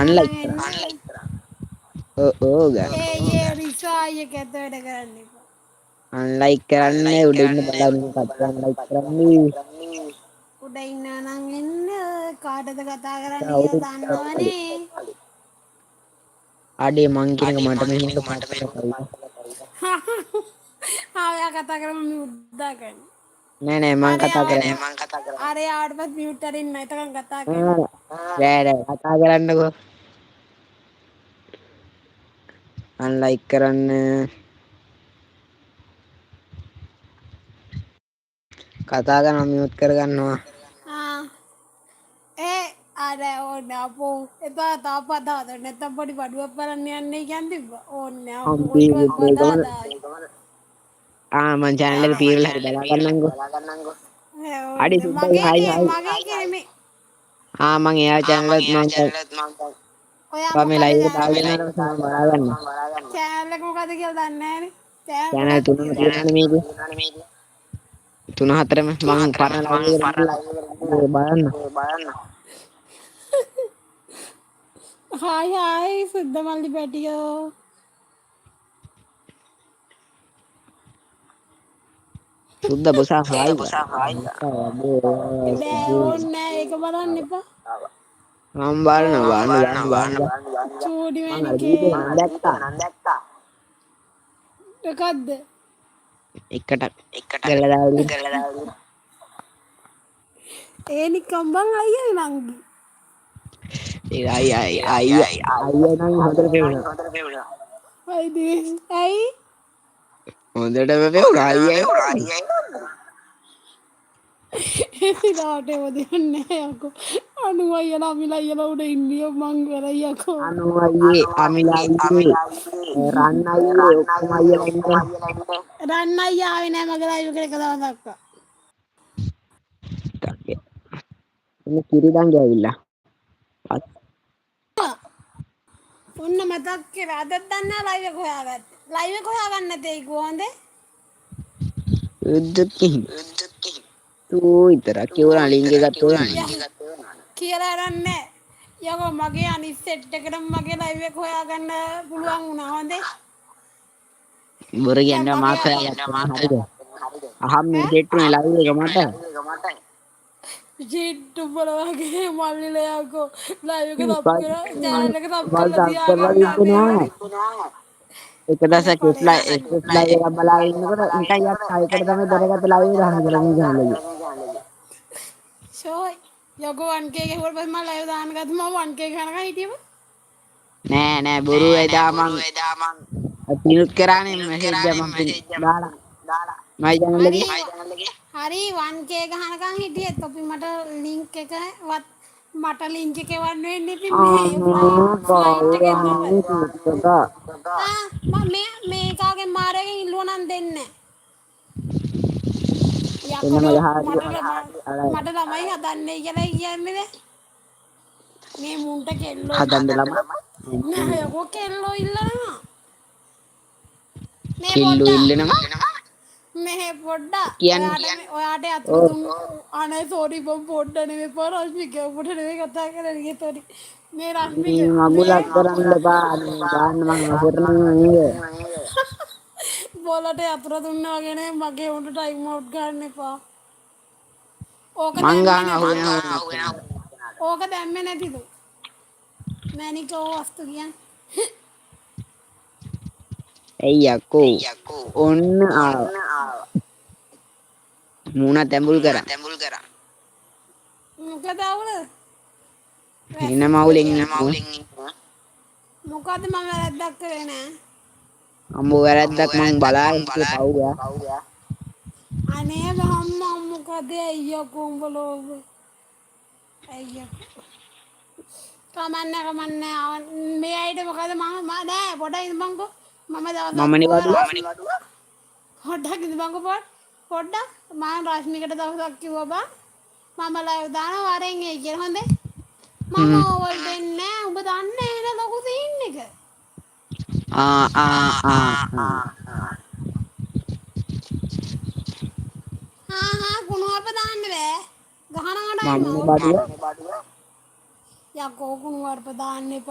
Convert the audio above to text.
Unlike නම් කරා එන්න. ඕ ගා ඒ රිසා අයියා කැත වැඩ කරන්න එපා. අන්ලයික් කරන්න උඩ ඉන්න බලන්න කට්ටිය අන්ලයික් කරන්නේ උඩ ඉන්නවා නම් එන්න කාටද කතා කරන්න කියලා අවුරුදු කට්ටිය දන්නවනේ. අඩේ මං කියනක මට මෙහෙම පාටක කයිද ආයා කතා කරමු මුද්දා ගන්න. නෑ නෑ මං කතා කරන්නේ අරේ ආවට පස්සේ මියුට් අරින්න එතකන් කතා කරමු. නෑ නෑ කතා කරන්නකෝ අන්ලයික් කරන්න කතා කරන මියුට් කරගන්නවා ආ ඒ අර ඕන අපෝ එපා තාපත් දාන්න නැත්තම් පොඩි බඩුවක් බලන්න යන්නේ කියන් තිබ්බා. ඕන්නේ අපෝ හම්බි ඊට පස්සේ ඒකමද දායි. මං channel එක පීරලා හරි බලා ගන්නම්කෝ අඩි සුද්දයි හායි හායි මගේ කෙනෙමි. මං එයා channel එකත් මං ඔයා මේ මොකද ලයිව් එක දාලා චෑනල් දෙනවට පස්සේ මම බලා ගන්නම් එක මොකද කියලා දන්නේ නැහනේ. චෑනල් channel කොටක් තුනම තියෙනවනේ මේකේ තුන හතරම මං පරණ ලයිව් එකට ගිහලා බලන්න හායි හායි සුද්ද මල්ලි පැටියෝ. සුද්ද බොසා හායි බෑ ඕන්නේ නෑ ඒක බලන්න එපා. මම බලනවා බලන්න දාන්න චූටි මං අර මැනිකේ වීඩියෝ නම් දැක්කා එකක්ද එකට කරලා දාලා ඒ නිකම් බං අයියා නංගි. ඒ අයියා නම් හොඳට පේනවා ඇයි හොඳටම පේනවා අයියා එසිනාට එවදන්නේ යකෝ අනු අයියලා අමිලා අයියලා උඩ ඉන්දිය මං කරයි යකෝ. අනු අයියේ අමිලා අයියේ රන් අයියේ ඔක්කොම අයියලා ඉන්නේ රන්න අයියා ආවේ නෑ මගේ ලයිව් එකට එක දවසක්වත්. ඉන්නේ කිරිදංගේ ඇවිල්ලා ඔන්න මතක් කරා අදත් දන්නේ ලයිව් එක හොයාගත්තේ. ලයිව් එක හොයාගන්න නැතේ කොහොමද? උද්දත් කිහින් තෝ විතරක් කියවලා ලින්ක් එකක් තෝරන්න කියලා රන්නේ යකෝ මගේ අනිත් සෙට් එකටම මගේ ලයිව් එක හොයාගන්න පුළුවන් වුණා හොඳේ. බොර දැන් කියන්නේ මාත් මගේ හොයාගත්තා හරිද අහම් මේ සෙට් උනේ ලයිව් එක මට ජීට්ටු බල වගේ මල්ලිලා යකෝ ලයිව් එක සබ් මල් කරලා channel එක සබ් මල් කරලා ටක් කරලා තියාගන්න තිබ්බේ නෑ එක අනේ දවසක් පඩේ එස් ලයිව් එකක් බලාගෙන ඉන්නකොට නිකන් යක් හයකට තමයි දැනගත්ත ලයිව් එක දාන්න කියලා මේ channel එකේ ෂෝයි යකෝ 1k ගෙවුවට පස්සේ මම ලයිව් දාන්න ගත්තා මම 1k ගණන් හිටියව නෑ බොරු එදා මං පිනුත් කරානේ මෙසේජ් එක මං පින් දාලා මයි channel හරි එකේ හරි 1k ගහනකම් හිටියේ තොපි මට ලින්ක් එකවත් මට ලින්ක් එක එවන්න වෙන්නේ ඉතින් මේ ෆ්ලයිට් එකේ ඉඳලා කවුරුහරි පිටුටක මේකාගේ මාරයකින් ඉල්ලුවා නම් දෙන්නේ එන්න යකඩෝ මගේ හාඩිය මට ළමයි හදන්නේ කියලා කියන්නේ මේ මුන්ට කෙල්ලෝ හදන්න ළමයි නෑ යකෝ කෙල්ලෝ ඉල්ලනවා මේ කිල්ලු ඉල්ලනවා පොඩ්ඩක් මෙහෙ පොඩ්ඩක් ඔයාට අතුරු ඔව් දුන්න අනේ සෝරි බම් පොඩ්ඩ නෙමෙයි පරස්මික ඔබට නෙමෙයි කතා කරන්නේ සෝරි මේ රශ්මික මේ මේ මගුලක් කරන්න එපා මේ දාන්න මං අසරණ නේද බෝලට අතුරු දුන්නා වගේ නේ මගේ උන්ට ටයිම් අවුට් ගන්න එපා. ඕක මං දැම්මේ ගාන අහුවෙන නැතිද? ඕක දැම්මේ නැතිද? මැනිකෝ වස්තු කියන්නේ. ඇයි යකෝ ඔන්න මූණ තැඹුල් කරා මොකද අවුල? එන වැසිකිලි මවුලෙන් කියලා. ඉන්නේ මොකද මම වැරද්දක් කරේ නෑ. අම්බෝ වැරද්දක් මං බලාගෙන ඉතින් පව්වා අනේ මම්මා මොකද අයියෝ උඹලෝ අයියෝ කමන්න මේ අයිට මොකද මම නෑ පොඩ්ඩක් ඉඳපන්කෝ මම මමනේ වඩුවා දවසක් පොඩ්ඩක් ඉඳපන්කෝ පොඩ්ඩක් මම රශ්මිකට දවසක් කිව්වා බා මම ලයිව් දානවා වරෙන් එයි කියලා හොඳේ මම ඕවල් දෙන්නේ නෑ උඹ දන්නේ නේද ලොකු සීන් එක ආ ආ ආ ආ හා කුණුවප දාන්න බෑ ගහන කඩයි මමනේ බඩුවා යකෝ කුණුවarp දාන්න එපා